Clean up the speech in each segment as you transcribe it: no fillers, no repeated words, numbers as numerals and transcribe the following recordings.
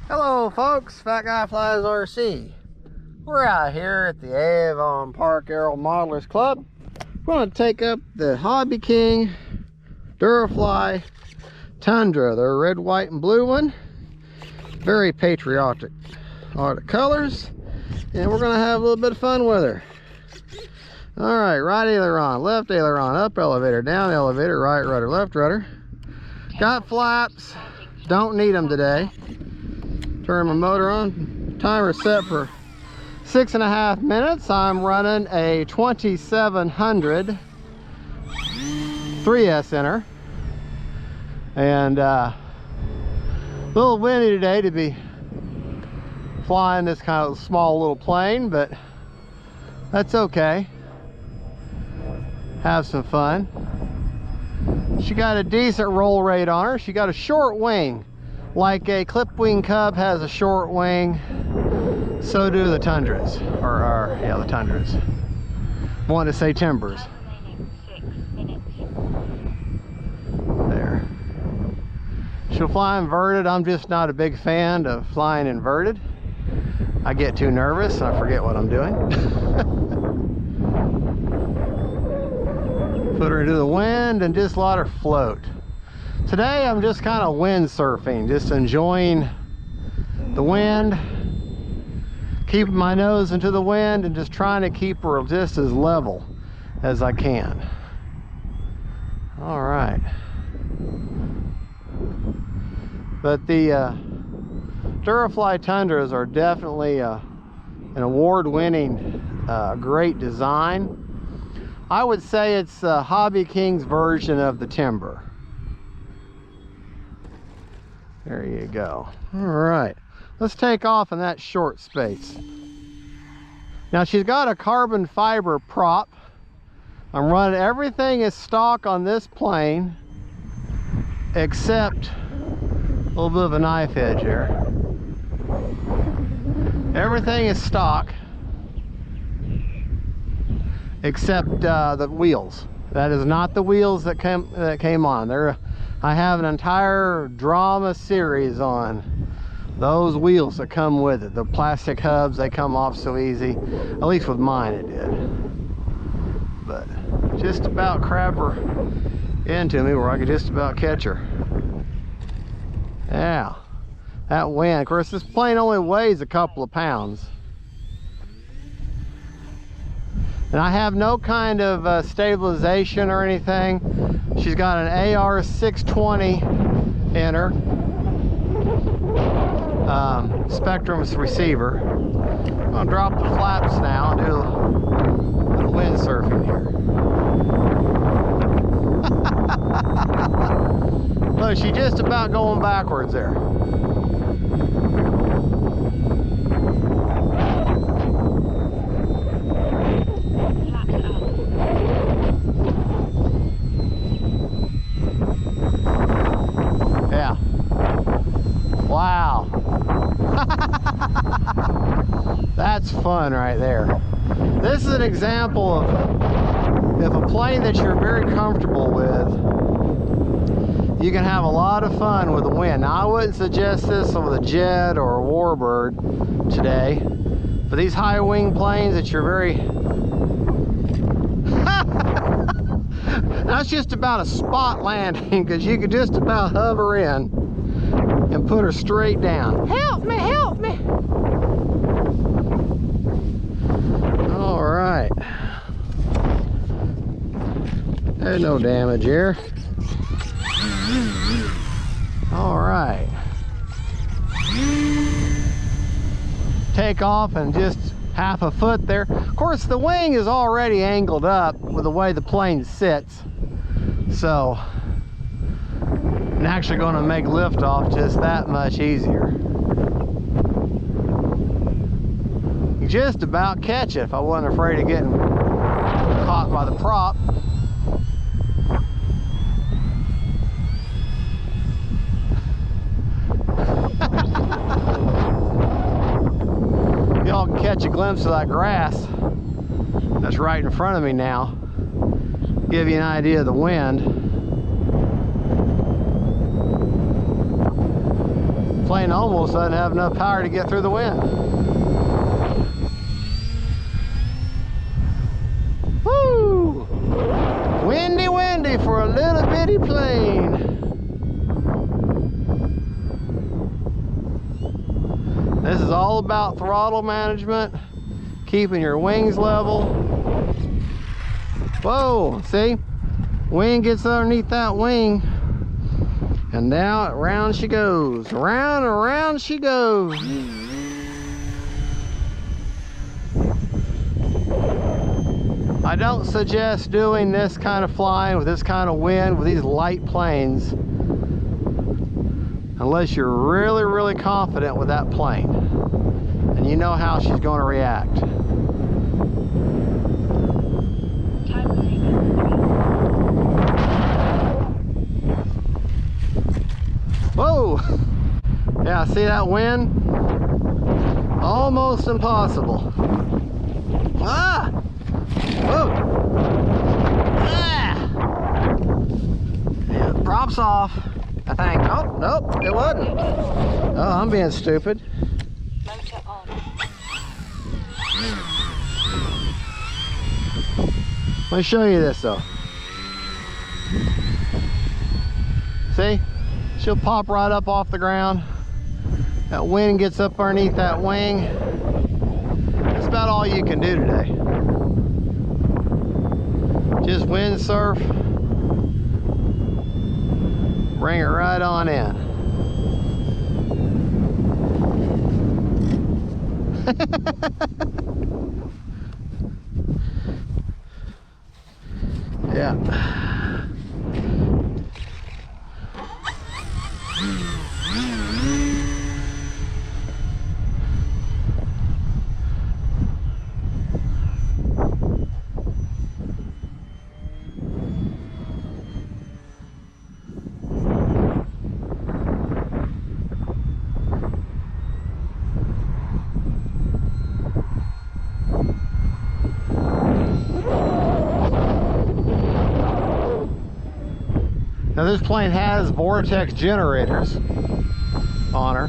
Hello folks, Fat Guy Flies RC. We're out here at the Avon Park Aero Modelers Club. We're going to take up the Hobby King Durafly Tundra, the red, white, and blue one. Very patriotic colors, and we're going to have a little bit of fun with her. Alright, right aileron, left aileron, up elevator, down elevator, right rudder, left rudder. Got flaps, don't need them today. Turn my motor on. Timer set for 6.5 minutes. I'm running a 2700 3S inner, and a little windy today to be flying this kind of small little plane, but that's okay. Have some fun. She got a decent roll rate on her. She got a short wing. Like a clip wing Cub has a short wing, so do the Tundras, yeah, the Tundras. Wanted to say Timbers. There. She'll fly inverted. I'm just not a big fan of flying inverted. I get too nervous and I forget what I'm doing. Put her into the wind and just let her float. Today I'm just kind of wind surfing, just enjoying the wind, keeping my nose into the wind and just trying to keep her just as level as I can. All right. But the Durafly Tundras are definitely an award-winning, great design. I would say it's Hobby King's version of the Timber. There you go. All right, let's take off in that short space. Now she's got a carbon fiber prop. I'm running, everything is stock on this plane except a little bit of a knife edge here. Everything is stock except the wheels. That is not the wheels that came on. I have an entire drama series on those wheels that come with it. The plastic hubs, they come off so easy. At least with mine it did. But just about crab her into me where I could just about catch her. Yeah, that wind. Of course, this plane only weighs a couple of pounds. And I have no kind of stabilization or anything. She's got an AR620 in her. Spectrum's receiver. I'm gonna drop the flaps now and do a little wind surfing here. Look, she's just about going backwards there. Yeah. Wow. That's fun right there. This is an example of if a plane that you're very comfortable with, you can have a lot of fun with the wind. Now, I wouldn't suggest this with a jet or a warbird today. For these high wing planes that you're very... That's just about a spot landing, because you could just about hover in and put her straight down. Help me, help me. All right. There's no damage here. All right. Take off and just half a foot there. Of course, the wing is already angled up with the way the plane sits. So, I'm actually going to make liftoff just that much easier. You just about catch it if I wasn't afraid of getting caught by the prop. Y'all can catch a glimpse of that grass that's right in front of me now. Give you an idea of the wind. plane almost doesn't have enough power to get through the wind. Woo! Windy, windy for a little bitty plane. This is all about throttle management, keeping your wings level. Whoa, see? Wing gets underneath that wing, and now around she goes. Around and around she goes. I don't suggest doing this kind of flying with this kind of wind with these light planes unless you're really, really confident with that plane and you know how she's going to react. Whoa! Yeah, see that wind? Almost impossible. Ah! Whoa! Ah! Yeah, props off. I think. Oh, nope, it wasn't. Oh, I'm being stupid. Motor on. Let me show you this though. See? She'll pop right up off the ground. That wind gets up underneath that wing. That's about all you can do today. Just windsurf. Bring it right on in. Yeah. Now this plane has vortex generators on her.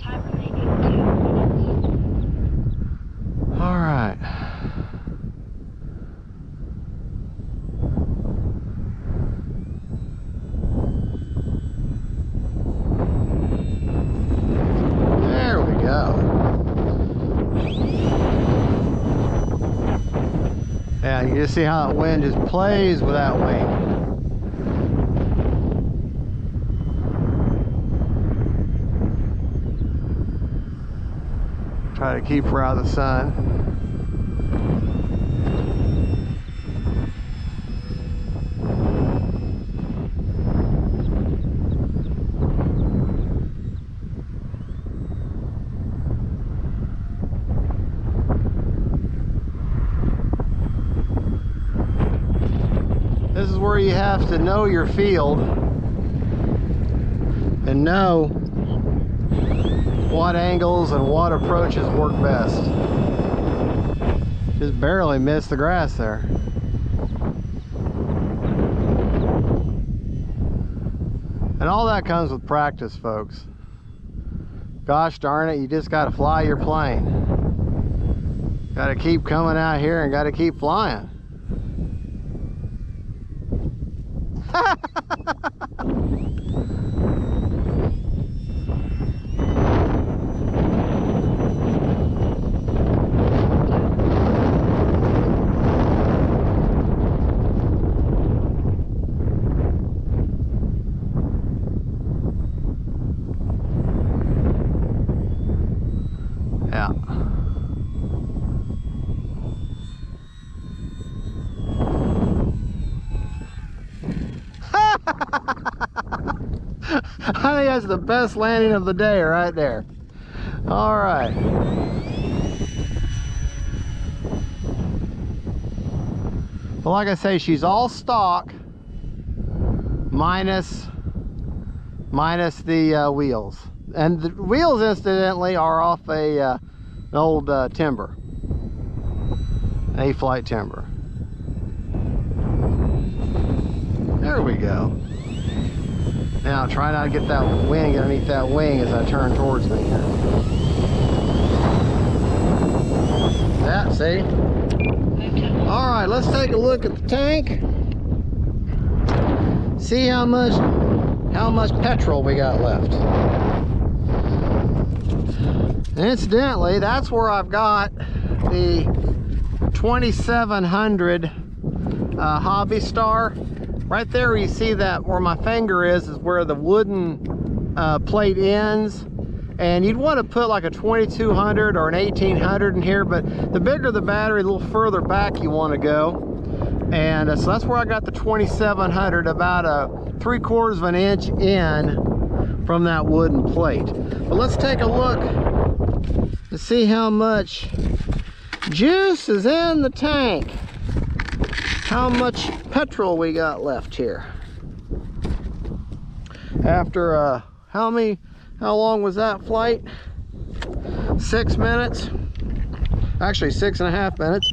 Time remaining 2 minutes. All right. There we go. Yeah, you just see how that wind just plays with that wing. Try to keep her out of the sun. This is where you have to know your field and know what angles and what approaches work best. Just barely missed the grass there. And all that comes with practice, folks. Gosh darn it, you just got to fly your plane. Got to keep coming out here and got to keep flying. Yeah. I think that's the best landing of the day right there. All right. Well, like I say, she's all stock minus the wheels. And the wheels, incidentally, are off an old timber, A-flight timber. There we go. Now try not to get that wing underneath that wing as I turn towards me here. That, see? All right, let's take a look at the tank. See how much petrol we got left. And incidentally, that's where I've got the 2700 Hobby Star. Right there where you see that where my finger is where the wooden plate ends. And you'd want to put like a 2200 or an 1800 in here, but the bigger the battery, a little further back you want to go. And so that's where I got the 2700, about a 3/4 of an inch in from that wooden plate. But let's take a look and see how much juice is in the tank. How much petrol we got left here. After how long was that flight? 6 minutes. Actually 6.5 minutes.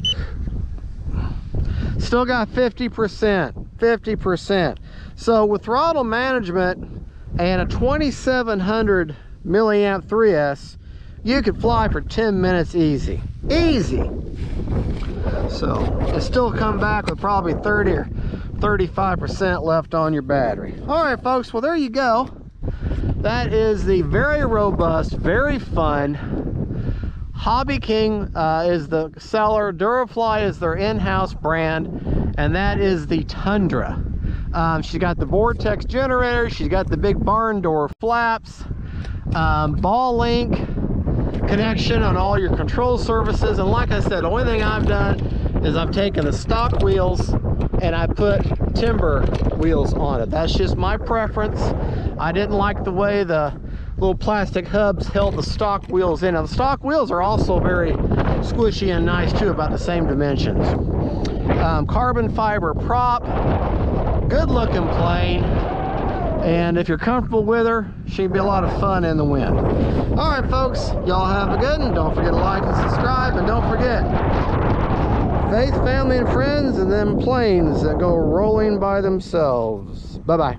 Still got 50%. So with throttle management and a 2700 milliamp 3S, you could fly for 10 minutes easy. So you still come back with probably 30 or 35% left on your battery. All right, folks, well, there you go. That is the very robust, very fun Hobby King is the seller. Durafly is their in-house brand, and that is the Tundra. She's got the vortex generator, she's got the big barn door flaps, ball link connection on all your control surfaces. And like I said, the only thing I've done is I've taken the stock wheels and I put timber wheels on it. That's just my preference. I didn't like the way the little plastic hubs held the stock wheels in. Now, the stock wheels are also very squishy and nice too, about the same dimensions. Carbon fiber prop, good looking plane, and if you're comfortable with her, she can be a lot of fun in the wind. All right, folks, y'all have a good one. Don't forget to like and subscribe, and don't forget, faith, family, and friends, and them planes that go rolling by themselves. Bye-bye.